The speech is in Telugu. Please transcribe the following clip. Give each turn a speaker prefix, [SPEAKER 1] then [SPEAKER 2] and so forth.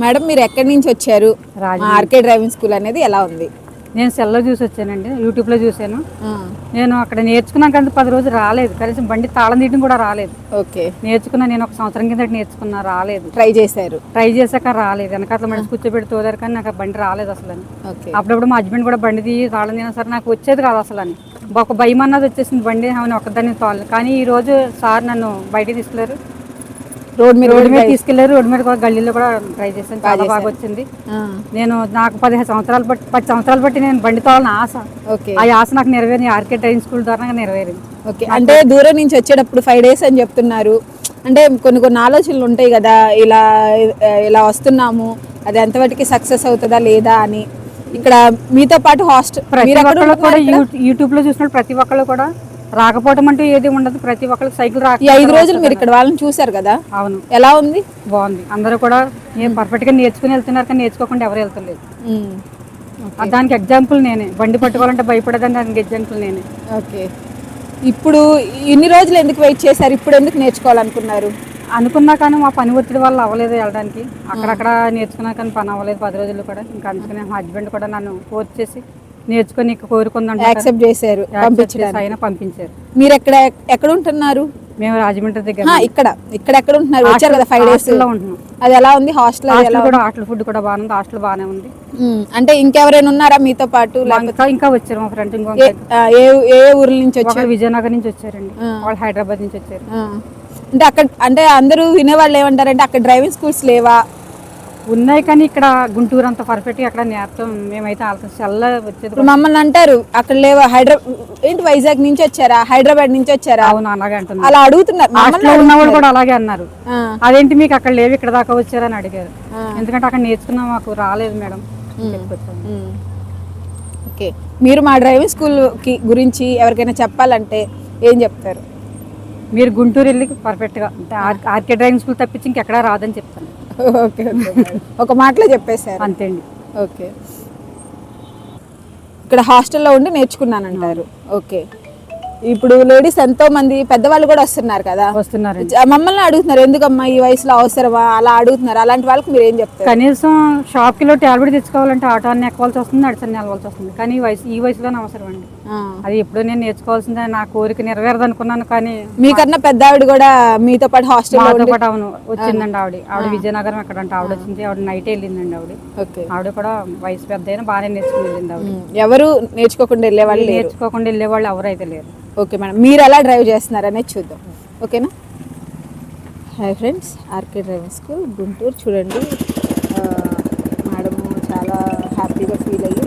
[SPEAKER 1] మేడం మీరు ఎక్కడి నుంచి వచ్చారు? ఆర్కే డ్రైవింగ్ స్కూల్ అనేది ఎలా ఉంది?
[SPEAKER 2] నేను సెల్లో చూసి వచ్చానండి, యూట్యూబ్లో చూశాను. నేను అక్కడ నేర్చుకున్నాను కానీ 10 రోజులు రాలేదు, కనీసం బండి తాళం తీయడం కూడా రాలేదు.
[SPEAKER 1] ఓకే,
[SPEAKER 2] నేర్చుకున్నా, నేను 1 సంవత్సరం కిందట నేర్చుకున్నా, రాలేదు.
[SPEAKER 1] ట్రై చేశాక
[SPEAKER 2] రాలేదు. వెనకాల మనిషి కూర్చోబెట్టి తోదారు కానీ నాకు బండి రాలేదు అసలు అని.
[SPEAKER 1] ఓకే,
[SPEAKER 2] అప్పుడప్పుడు మా హస్బెండ్ కూడా బండి తీయి తాళం తీయనా సరే నాకు వచ్చేది కాదు అసలు అని. ఒక భయం అన్నది వచ్చేసింది, బండి ఆమె ఒక్కదాన్ని తోలేదు. కానీ ఈ రోజు సార్ నన్ను బయటికి తీసుకెళ్లారు, రోడ్ మీద తీసుకెళ్లారు. రోడ్ మీద కూడా గల్లీలో కూడా ట్రై చేశాను, చాలా బాగా వచ్చింది. నేను నాకు 10 సంవత్సరాలు బట్టి నేను బండి తోవాలని ఆశ. ఆ ఆశ నాకు నెరవేరింది, ఆర్కే డ్రైవింగ్ స్కూల్ ద్వారా నెరవేరింది.
[SPEAKER 1] ఓకే, అంటే దూరం నుంచి వచ్చేటప్పుడు 5 days అని చెప్తున్నారు. అంటే కొన్ని ఆలోచనలు ఉంటాయి కదా, ఇలా వస్తున్నాము, అది ఎంతవరకు సక్సెస్ అవుతుందా లేదా అని. ఇక్కడ మీతో పాటు
[SPEAKER 2] యూట్యూబ్ లో చూసిన ప్రతి ఒక్కళ్ళు కూడా రాకపోవడం అంటూ ఏది ఉండదు, ప్రతి ఒక్కరికి సైకిల్ రాక
[SPEAKER 1] 5 రోజులు మీరు ఇక్కడ వాళ్ళని చూసారు కదా.
[SPEAKER 2] అవును,
[SPEAKER 1] ఎలా ఉంది?
[SPEAKER 2] బాగుంది. అందరూ కూడా ఏం పర్ఫెక్ట్ గా నేర్చుకుని వెళ్తున్నారు, కానీ నేర్చుకోకుండా ఎవరు వెళ్తలేదు. దానికి ఎగ్జాంపుల్ నేనే. బండి పట్టుకోవాలంటే భయపడేదాన్ని, దానికి ఎగ్జాంపుల్ నేనే.
[SPEAKER 1] ఓకే, ఇప్పుడు ఇన్ని రోజులు ఎందుకు వెయిట్ చేశారు? ఇప్పుడు ఎందుకు నేర్చుకోవాలనుకున్నారు?
[SPEAKER 2] అనుకున్నా కానీ మా పని ఒత్తిడి వల్ల అవ్వలేదు వెళ్ళడానికి. అక్కడక్కడ నేర్చుకున్నా కానీ పని అవ్వలేదు 10 రోజులు కూడా. ఇంకా అందుకనే మా హస్బెండ్ కూడా నన్ను ఫోర్స్ చేసి నేర్చుకొని కోరుకుందాం
[SPEAKER 1] యాక్సెప్ట్ చేశారు,
[SPEAKER 2] పంపించారు.
[SPEAKER 1] మీరు ఎక్కడ ఉంటున్నారు?
[SPEAKER 2] మేము రాజమండ్రి దగ్గర.
[SPEAKER 1] ఇక్కడ ఎక్కడ ఉంటున్నారు? వచ్చారు కదా 5 days
[SPEAKER 2] లో ఉంటున్నాం.
[SPEAKER 1] అది ఎలా ఉంది? హాస్టల్
[SPEAKER 2] కూడా హాస్టల్ ఫుడ్ కూడా బాగుంది, హాస్టల్ బాగానే ఉంది.
[SPEAKER 1] అంటే ఇంకెవరైనా ఉన్నారా మీతో పాటు?
[SPEAKER 2] ఇంకా వచ్చారు మా ఫ్రెండ్.
[SPEAKER 1] ఏ ఊర్ల నుంచి వచ్చారు?
[SPEAKER 2] విజయనగరం నుంచి వచ్చారండి, వాళ్ళు హైదరాబాద్ నుంచి వచ్చారు.
[SPEAKER 1] అంటే అందరూ వినేవాళ్ళు ఏమంటారంటే అక్కడ డ్రైవింగ్ స్కూల్స్ లేవా?
[SPEAKER 2] ఉన్నాయి, కానీ ఇక్కడ గుంటూరు అంత పర్ఫెక్ట్ గా అక్కడ నేర్పం. మేమైతే సెల్ల వచ్చేది.
[SPEAKER 1] మమ్మల్ని అంటారు అక్కడ లేవా, ఏంటి వైజాగ్ నుంచి వచ్చారా, హైదరాబాద్ నుంచి వచ్చారా?
[SPEAKER 2] అవును, అలాగే అంటున్నారు.
[SPEAKER 1] అలా అడుగుతున్నారు.
[SPEAKER 2] ఉన్నవాళ్ళు కూడా అలాగే అన్నారు, అదేంటి మీకు అక్కడ లేవు ఇక్కడ దాకా వచ్చారని అడిగారు. ఎందుకంటే అక్కడ నేర్చుకున్నా మాకు రాలేదు మేడం.
[SPEAKER 1] ఓకే, మీరు మా డ్రైవింగ్ స్కూల్ గురించి ఎవరికైనా చెప్పాలంటే ఏం చెప్తారు?
[SPEAKER 2] మీరు గుంటూరు వెళ్ళి పర్ఫెక్ట్ గా ఆర్కే డ్రైవింగ్ స్కూల్ తప్పించి ఇంకెక్కడా రాదని చెప్తాను.
[SPEAKER 1] ఓకే, ఒక మాటలో చెప్పేశారు.
[SPEAKER 2] అంతే అండి.
[SPEAKER 1] ఓకే, ఇక్కడ హాస్టల్లో ఉండి నేర్చుకున్నానంటారు. ఓకే, ఇప్పుడు లేడీస్ ఎంతో మంది పెద్దవాళ్ళు కూడా వస్తున్నారు కదా, మమ్మల్ని అడుగుతున్నారు ఎందుకమ్మా ఈ వయసులో అవసరమా, అలా అడుగుతున్నారు. అలాంటి వాళ్ళకి మీరు ఏం చెప్తారు?
[SPEAKER 2] కనీసం షాప్ కిలో టాబ్లెట్ తెచ్చుకోవాలంటే ఆటో అన్ని ఎక్కవలసి వస్తుంది, నడిచని వెళ్ళవలసి వస్తుంది. కానీ ఈ వయసులోనే అవసరం అండి. అది ఎప్పుడో నేను నేర్చుకోవాల్సిందే, నా కోరిక నెరవేరదు అనుకున్నాను. కానీ
[SPEAKER 1] మీకన్నా పెద్ద ఆవిడ కూడా మీతో పాటు హాస్టల్లో
[SPEAKER 2] అవును వచ్చిందండి. ఆవిడ విజయనగరం ఎక్కడ అంటే ఆవిడ వచ్చింది. ఆవిడ నైట్ వెళ్ళిందండి. ఆవిడ కూడా వయసు పెద్ద అయినా బాగానే నేర్చుకుని వెళ్ళింది. ఆవిడ
[SPEAKER 1] ఎవరు నేర్చుకోకుండా
[SPEAKER 2] వెళ్ళేవాళ్ళు ఎవరైతే లేరు.
[SPEAKER 1] ఓకే మేడం, మీరు ఎలా డ్రైవ్ చేస్తున్నారనేది చూద్దాం. ఓకేనా? Hi friends, RK driving school Guntur. చూడండి, మేడము చాలా హ్యాపీగా ఫీల్ అయ్యి